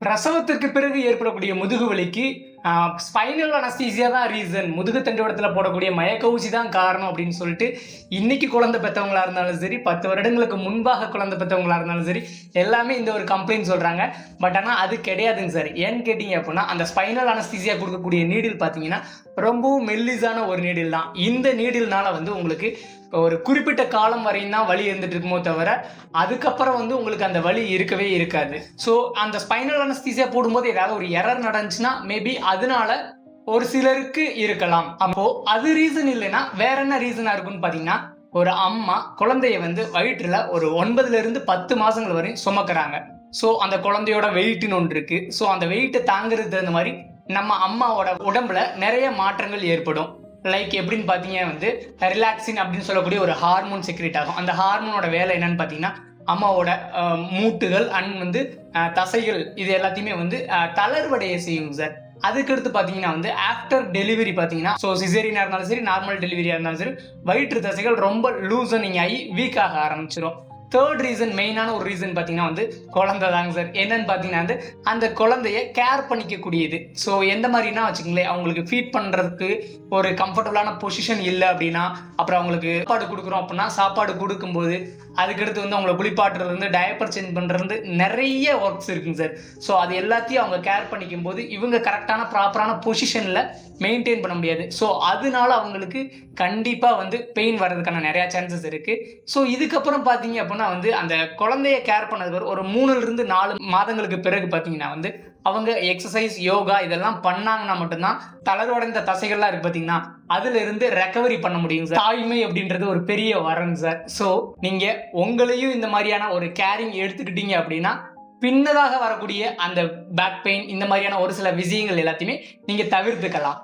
பிரசவத்திற்கு பிறகு ஏற்படக்கூடிய முதுகு வலிக்கு ஸ்பைனல் அனஸ்தீசியா தான் ரீசன், முதுகு தண்டுவடத்தில் போடக்கூடிய மயக்க ஊசி தான் காரணம் அப்படின்னு சொல்லிட்டு இன்னைக்கு குழந்தை பெற்றவங்களா இருந்தாலும் சரி, 10 வருடங்களுக்கு முன்பாக குழந்தை பெற்றவங்களா இருந்தாலும் சரி, எல்லாமே இந்த ஒரு கம்ப்ளைண்ட் சொல்றாங்க. பட் ஆனால் அது கிடையாதுங்க சார். ஏன்னு கேட்டீங்க அப்படின்னா, அந்த ஸ்பைனல் அனஸ்தீசியா கொடுக்கக்கூடிய நீடில் பார்த்தீங்கன்னா ரொம்பவும் மெல்லிசான ஒரு நீடில் தான். இந்த நீடில்னால உங்களுக்கு ஒரு குறிப்பிட்ட காலம் வரையும் தான் வலி இருந்துட்டு இருக்குமோ தவிர அதுக்கப்புறம் உங்களுக்கு அந்த வலி இருக்கவே இருக்காது. ஸோ அந்த ஸ்பைனல் அனஸ்தீசியா போடும்போது ஏதாவது ஒரு எரர் நடந்துச்சுன்னா மேபி அதனால ஒரு சிலருக்கு இருக்கலாம். அப்போ அது ரீசன் இல்லைன்னா வேற என்ன ரீசனா இருக்குன்னு பாத்தீங்கன்னா, ஒரு அம்மா குழந்தைய வயிற்றுல ஒரு 9 இருந்து 10 மாசங்கள் வரையும் சுமக்கிறாங்க. ஸோ அந்த குழந்தையோட வெயிட்னு ஒன்று இருக்கு. ஸோ அந்த வெயிட்டை தாங்கிறது தகுந்த மாதிரி நம்ம அம்மாவோட உடம்புல நிறைய மாற்றங்கள் ஏற்படும். லைக் எப்படின்னு பார்த்தீங்கன்னா ரிலாக்ஸின் அப்படின்னு சொல்லக்கூடிய ஒரு ஹார்மோன் செக்ரேட் ஆகும். அந்த ஹார்மோனோட வேலை என்னன்னு பார்த்தீங்கன்னா, அம்மாவோட மூட்டுகள் அண்ட் தசைகள் இது எல்லாத்தையுமே தளர்வடைய செய்யும் சார். அதுக்கடுத்து பார்த்தீங்கன்னா ஆஃப்டர் டெலிவரி பார்த்தீங்கன்னா, ஸோ சிசேரியனாக இருந்தாலும் சரி, நார்மல் டெலிவரியாக இருந்தாலும் சரி, வயிற்று தசைகள் ரொம்ப லூசனிங் ஆகி வீக் ஆக ஆரம்பிச்சிடும். தேர்ட் ரீசன், மெயினான ஒரு ரீசன் பார்த்தீங்கன்னா குழந்தை தாங்க சார். என்னன்னு பார்த்தீங்கன்னா அந்த குழந்தைய கேர் பண்ணிக்கக்கூடியது. ஸோ எந்த மாதிரினா வச்சுக்கோங்களேன், அவங்களுக்கு ஃபீட் பண்ணுறதுக்கு ஒரு கம்ஃபர்டபுளான பொசிஷன் இல்லை அப்படின்னா, அப்புறம் அவங்களுக்கு சாப்பாடு கொடுக்குறோம் அப்படின்னா சாப்பாடு கொடுக்கும்போது அதுக்கடுத்து அவங்களை குளிப்பாட்டுறது டயப்பர் சேஞ்ச் பண்ணுறது நிறைய ஒர்க்ஸ் இருக்குங்க சார். ஸோ அது எல்லாத்தையும் அவங்க கேர் பண்ணிக்கும் போது இவங்க கரெக்டான ப்ராப்பரான பொசிஷனில் மெயின்டைன் பண்ண முடியாது. ஸோ அதனால அவங்களுக்கு கண்டிப்பாக பெயின் வர்றதுக்கான நிறையா சான்சஸ் இருக்குது. ஸோ இதுக்கப்புறம் பார்த்தீங்க அப்படின்னா அந்த குழந்தைய கேர் பண்ணது ஒரு 3 to 4 மாதங்களுக்கு பிறகு பார்த்தீங்கன்னா அவங்க எக்ஸசைஸ், யோகா இதெல்லாம் பண்ணாங்கன்னா மட்டும்தான் தளர்வடைந்த தசைகள்லாம் இருக்கு பார்த்தீங்கன்னா அதுல இருந்து ரெக்கவரி பண்ண முடியும் சார். தாய்மை அப்படின்றது ஒரு பெரிய வரம் சார். ஸோ நீங்க உங்களையும் இந்த மாதிரியான ஒரு கேரிங் எடுத்துக்கிட்டீங்க அப்படின்னா பின்னதாக வரக்கூடிய அந்த பேக் பெயின் இந்த மாதிரியான ஒரு சில விஷயங்கள் எல்லாத்தையுமே நீங்க தவிர்த்துக்கலாம்.